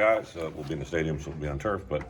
Guys, we'll be in the stadium, so we'll be on turf. But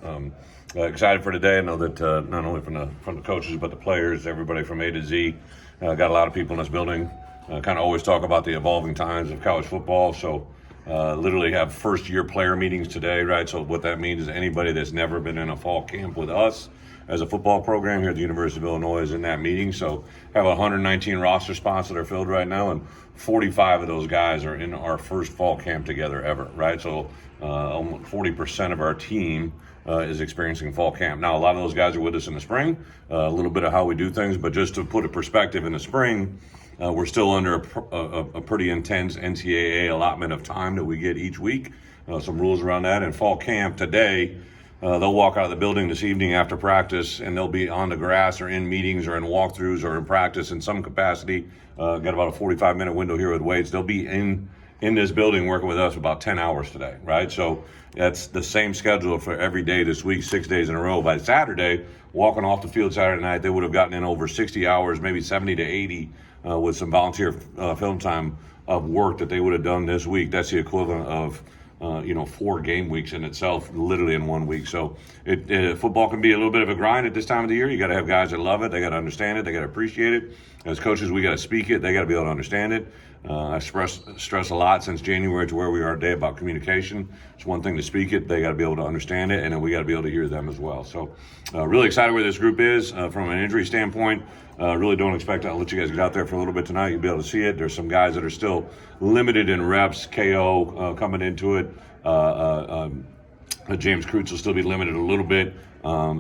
excited for today. I know that not only from the coaches, but the players, everybody from A to Z, got a lot of people in this building. Kind of always talk about the evolving times of college football. So literally have first-year player meetings today, right? So what that means is anybody that's never been in a fall camp with us as a football program here at the University of Illinois is in that meeting. So have 119 roster spots that are filled right now, and 45 of those guys are in our first fall camp together ever, right? So almost 40% of our team is experiencing fall camp. Now, a lot of those guys are with us in the spring, a little bit of how we do things, but just to put a perspective, in the spring, we're still under a pretty intense NCAA allotment of time that we get each week, some rules around that. And fall camp today, they'll walk out of the building this evening after practice, and they'll be on the grass or in meetings or in walkthroughs or in practice in some capacity. Got about a 45-minute window here with weights. They'll be in this building working with us about 10 hours today, right? So that's the same schedule for every day this week, 6 days in a row. By Saturday, walking off the field Saturday night, they would have gotten in over 60 hours, maybe 70 to 80 with some volunteer film time of work that they would have done this week. That's the equivalent of 4 game weeks in itself, literally in 1 week. So football can be a little bit of a grind at this time of the year. You got to have guys that love it. They got to understand it. They got to appreciate it. As coaches, we got to speak it. They got to be able to understand it. I stress a lot since January to where we are today about communication. It's one thing to speak it. They got to be able to understand it, and then we got to be able to hear them as well. So really excited where this group is from an injury standpoint. Really don't expect I'll let you guys get out there for a little bit tonight. You'll be able to see it. There's some guys that are still limited in reps. KO coming into it. James Kreutz will still be limited a little bit.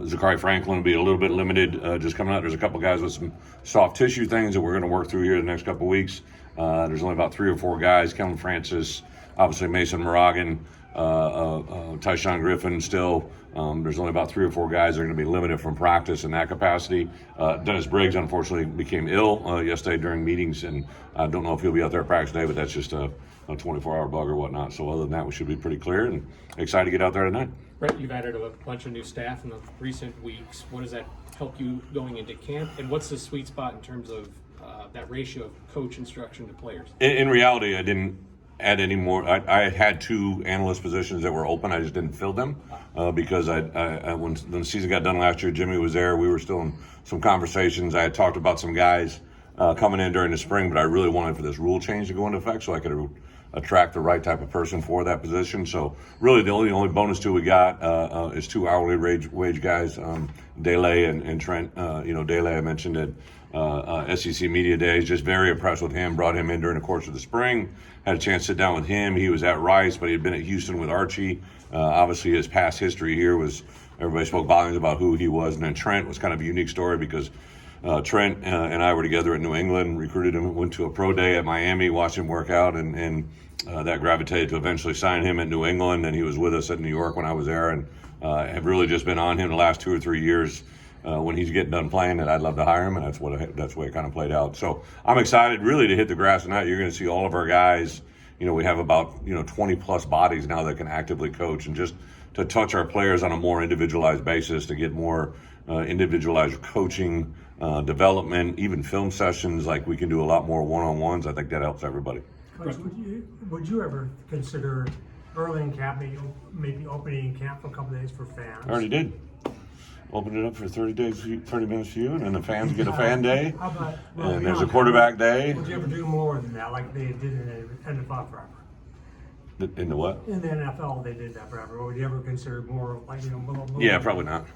Zachary Franklin will be a little bit limited just coming out. There's a couple guys with some soft tissue things that we're going to work through here the next couple weeks. There's only about 3 or 4 guys. Kellen Francis, obviously Mason Morgan, Tyshawn Griffin still. There's only about 3 or 4 guys that are going to be limited from practice in that capacity. Dennis Briggs, unfortunately, became ill yesterday during meetings, and I don't know if he'll be out there at practice today, but that's just a 24-hour bug or whatnot. So other than that, we should be pretty clear and excited to get out there tonight. Brett, you've added a bunch of new staff in the recent weeks. What does that help you going into camp, and what's the sweet spot in terms of that ratio of coach instruction to players? In reality, I didn't add any more. I had 2 analyst positions that were open. I just didn't fill them because when the season got done last year, Jimmy was there. We were still in some conversations. I had talked about some guys coming in during the spring, but I really wanted for this rule change to go into effect so I could attract the right type of person for that position. So really the only bonus we got is 2 hourly wage guys, Dele and Trent. Dele I mentioned at SEC Media Days, just very impressed with him, brought him in during the course of the spring, had a chance to sit down with him. He was at Rice, but he had been at Houston with Archie. Obviously his past history here was, everybody spoke volumes about who he was. And then Trent was kind of a unique story because Trent and I were together at New England, recruited him, went to a pro day at Miami, watched him work out, and that gravitated to eventually sign him at New England. And he was with us at New York when I was there, and have really just been on him the last 2 or 3 years. When he's getting done playing, that I'd love to hire him, and that's the way it kind of played out. So I'm excited really to hit the grass tonight. You're going to see all of our guys. We have about 20 plus bodies now that can actively coach, and just to touch our players on a more individualized basis, to get more individualized coaching, development, even film sessions. Like we can do a lot more one-on-ones. I think that helps everybody. Coach, would you ever consider early in camp, maybe opening camp for a couple of days for fans? I already did. Open it up for 30 minutes for you, and then the fans get a fan day. How about, and there's a quarterback day. Would you ever do more than that, like they did in the NFL forever? In the what? In the NFL, they did that forever. Or would you ever consider more, like, more? Yeah, probably not.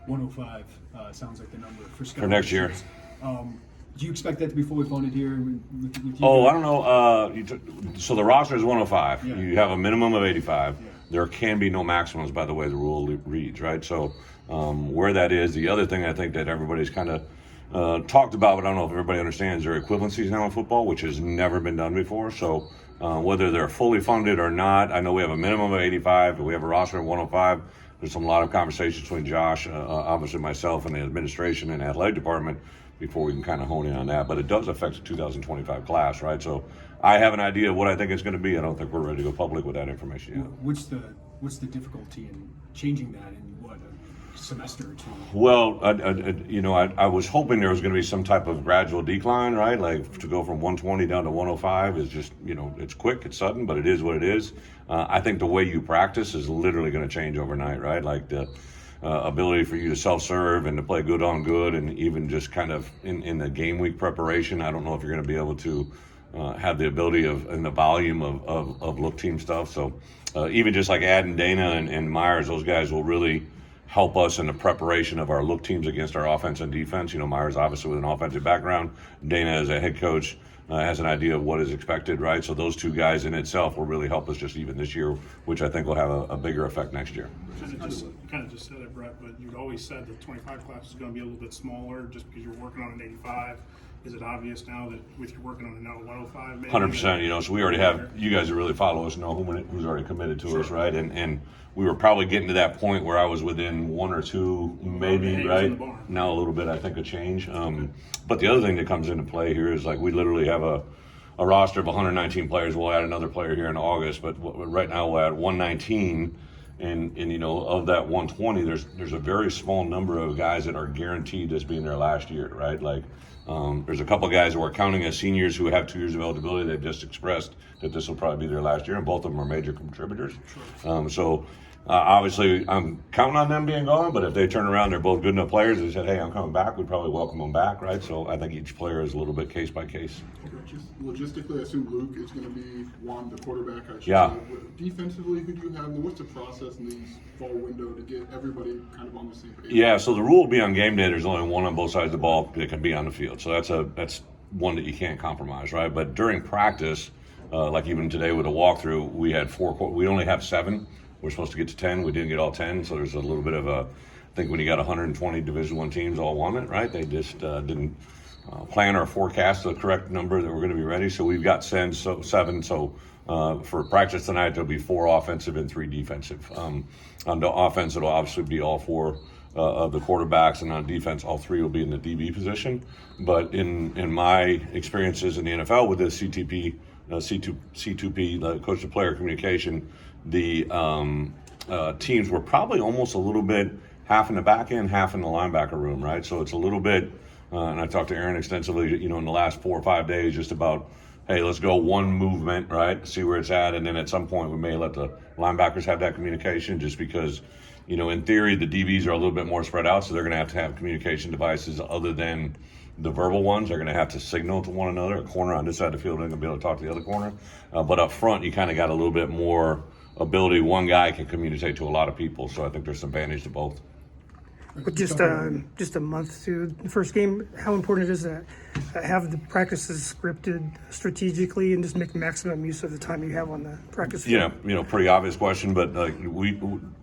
105 sounds like the number for next year. Do you expect that to be fully funded here with you? Oh, I don't know. So the roster is 105. Yeah. You have a minimum of 85. Yeah. There can be no maximums, by the way the rule reads, right? So where that is, the other thing I think that everybody's kind of talked about, but I don't know if everybody understands, there are equivalencies now in football, which has never been done before. So whether they're fully funded or not, I know we have a minimum of 85, but we have a roster of 105. There's a lot of conversations between Josh, obviously myself, and the administration and athletic department before we can kind of hone in on that. But it does affect the 2025 class, right? So I have an idea of what I think it's going to be. I don't think we're ready to go public with that information yet. What's the difficulty in changing that, and what semester or two? Well, I was hoping there was going to be some type of gradual decline, right? Like to go from 120 down to 105 is just, it's quick, it's sudden, but it is what it is. I think the way you practice is literally going to change overnight, right? Like the ability for you to self-serve and to play good on good, and even just kind of in the game week preparation, I don't know if you're going to be able to have the ability of and the volume of look team stuff. So even just like adding Dana and Myers, those guys will really help us in the preparation of our look teams against our offense and defense. Myers obviously with an offensive background. Dana as a head coach has an idea of what is expected, right? So those two guys in itself will really help us just even this year, which I think will have a bigger effect next year. You kind of just said it, Bret, but you'd always said the 25 class is going to be a little bit smaller just because you're working on an 85. Is it obvious now that with you working on a 105 maybe? 100%, so we already have, you guys that really follow us know who's already committed to us, right? And we were probably getting to that point where I was within one or two, maybe, right? Now a little bit, I think, a change. But the other thing that comes into play here is like we literally have a roster of 119 players. We'll add another player here in August, but right now we're at 119. And of that 120, there's a very small number of guys that are guaranteed as being there last year, right? Like there's a couple guys who are counting as seniors who have 2 years of eligibility. They've just expressed that this will probably be their last year, and both of them are major contributors. So obviously I'm counting on them being gone, but if they turn around, they're both good enough players. They said, hey, I'm coming back. We'd probably welcome them back, right? So I think each player is a little bit case by case. Just logistically, I assume Luke is going to be the quarterback. Yeah. Defensively, who do you have? And what's the process in these fall window to get everybody kind of on the same page? Yeah, so the rule will be on game day. There's only one on both sides of the ball that can be on the field. So that's one that you can't compromise, right? But during practice, like even today with a walkthrough, we had 4. We only have 7. We're supposed to get to 10. We didn't get all 10, so there's a little bit of I think when you got 120 Division I teams all won it, right? They just didn't plan or forecast the correct number that we're going to be ready. So we've got 7. So for practice tonight, there'll be 4 offensive and 3 defensive. On the offense, it'll obviously be all 4 of the quarterbacks, and on defense, all 3 will be in the DB position. But in my experiences in the NFL with the C2P, the coach to player communication, the teams were probably almost a little bit half in the back end, half in the linebacker room, right? So it's a little bit, and I talked to Aaron extensively, in the last 4 or 5 days, just about, hey, let's go one movement, right? See where it's at, and then at some point we may let the linebackers have that communication, just because, in theory the DBs are a little bit more spread out, so they're going to have communication devices other than the verbal ones. They're going to have to signal to one another. A corner on this side of the field isn't going to be able to talk to the other corner, but up front you kind of got a little bit more ability. One guy can communicate to a lot of people, so I think there's some advantage to both. With just a month to the first game, how important it is to have the practices scripted strategically and just make maximum use of the time you have on the practice field? Pretty obvious question, but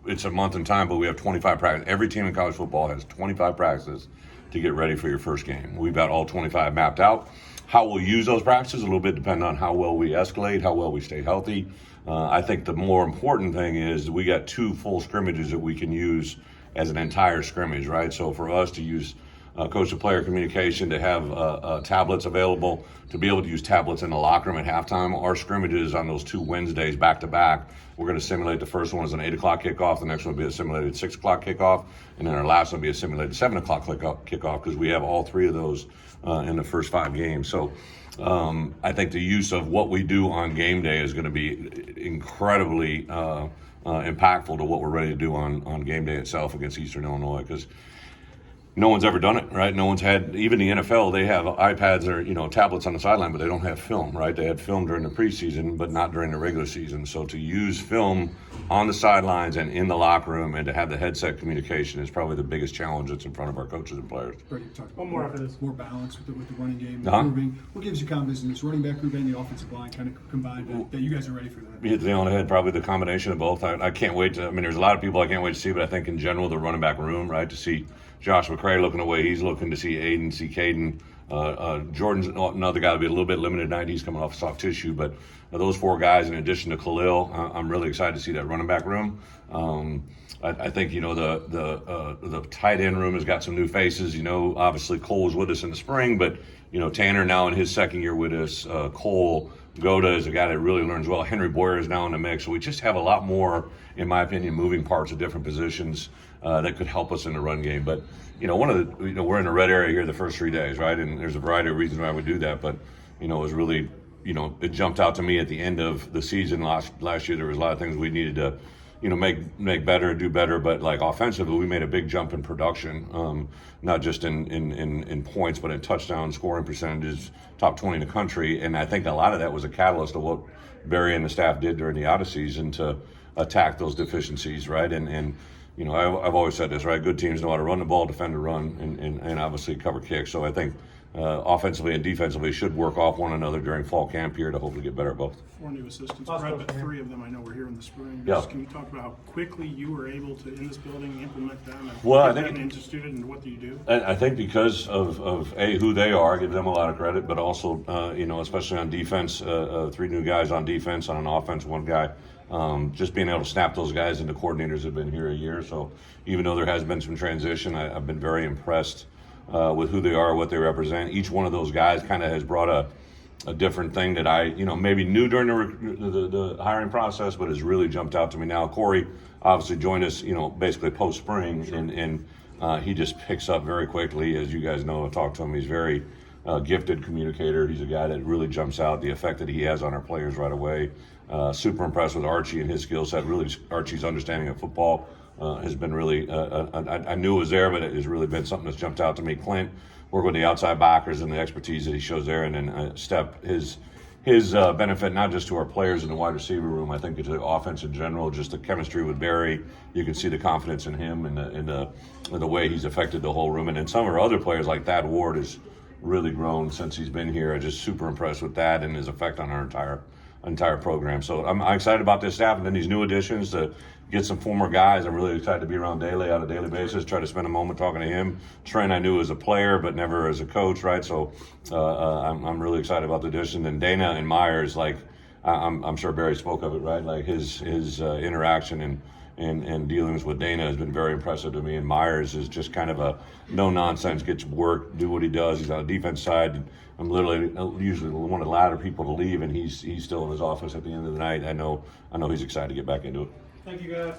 it's a month in time, but we have 25 practices. Every team in college football has 25 practices to get ready for your first game. We've got all 25 mapped out. How we'll use those practices a little bit depend on how well we escalate, how well we stay healthy. I think the more important thing is we got 2 full scrimmages that we can use as an entire scrimmage, right? So for us to use coach-to-player communication, to have tablets available, to be able to use tablets in the locker room at halftime, our scrimmages on those 2 Wednesdays back-to-back, we're going to simulate the first one as an 8 o'clock kickoff, the next one will be a simulated 6 o'clock kickoff, and then our last one will be a simulated 7 o'clock kickoff, because we have all 3 of those in the first 5 games. So I think the use of what we do on game day is going to be incredibly impactful to what we're ready to do on game day itself against Eastern Illinois, because no one's ever done it, right? No one's had, even the NFL, they have iPads or, tablets on the sideline, but they don't have film, right? They had film during the preseason, but not during the regular season. So to use film on the sidelines and in the locker room and to have the headset communication is probably the biggest challenge that's in front of our coaches and players. One more after this. More balance with the running game. Uh-huh. What gives you confidence in this running back group and the offensive line kind of combined that you guys are ready for that? You hit the nail on the head, probably the combination of both. I can't wait to, there's a lot of people I can't wait to see, but I think in general, the running back room, right, to see Josh McCray looking the way he's looking, to see Aiden, see Caden. Jordan's another guy to be a little bit limited tonight. He's coming off soft tissue, but those 4 guys, in addition to Khalil, I'm really excited to see that running back room. I think the tight end room has got some new faces. Obviously Cole was with us in the spring, but Tanner now in his second year with us. Cole Goda is a guy that really learns well. Henry Boyer is now in the mix. So we just have a lot more, in my opinion, moving parts of different positions that could help us in the run game. But one of the we're in a red area here the first 3 days, right? And there's a variety of reasons why we do that. But it was really it jumped out to me at the end of the season last year. There was a lot of things we needed to make better, do better, but like offensively, we made a big jump in production, not just in points, but in touchdown scoring percentages, top 20 in the country. And I think a lot of that was a catalyst of what Barry and the staff did during the out of season to attack those deficiencies, right? And I've always said this, right? Good teams know how to run the ball, defend the run, and obviously cover kicks. So I think offensively and defensively should work off one another during fall camp here to hopefully get better at both. 4 new assistants, Brett, but 3 of them I know were here in the spring. Yeah. Can you talk about how quickly you were able to, in this building, implement them and Well, I get think them instituted, and what do you do? I think because of who they are, I give them a lot of credit, but also especially on defense, 3 new guys on defense, on an offense 1 guy. Just being able to snap those guys into coordinators have been here a year. So even though there has been some transition, I've been very impressed with who they are, what they represent. Each one of those guys kind of has brought a different thing that I, maybe knew during the hiring process, but has really jumped out to me now. Corey obviously joined us, basically post spring, and he just picks up very quickly. As you guys know, I've talked to him. He's very gifted communicator. He's a guy that really jumps out, the effect that he has on our players right away. Super impressed with Archie and his skill set. Really, Archie's understanding of football has been really, I knew it was there, but it has really been something that's jumped out to me. Clint, work with the outside backers and the expertise that he shows there, and then Step, his benefit not just to our players in the wide receiver room, I think to the offense in general, just the chemistry with Barry. You can see the confidence in him and the way he's affected the whole room. And then some of our other players like Thad Ward has really grown since he's been here. I'm just super impressed with that and his effect on our entire program. So I'm excited about this staff, and then these new additions to get some former guys. I'm really excited to be around Daly on a daily basis, try to spend a moment talking to him. Trent I knew as a player, but never as a coach, right? So I'm really excited about the addition. And Dana and Myers, like I'm sure Barry spoke of it, right? Like his interaction and dealings with Dana has been very impressive to me. And Myers is just kind of a no-nonsense, gets work, do what he does. He's on the defense side. I'm literally usually one of the latter people to leave, and he's still in his office at the end of the night. I know he's excited to get back into it. Thank you, guys.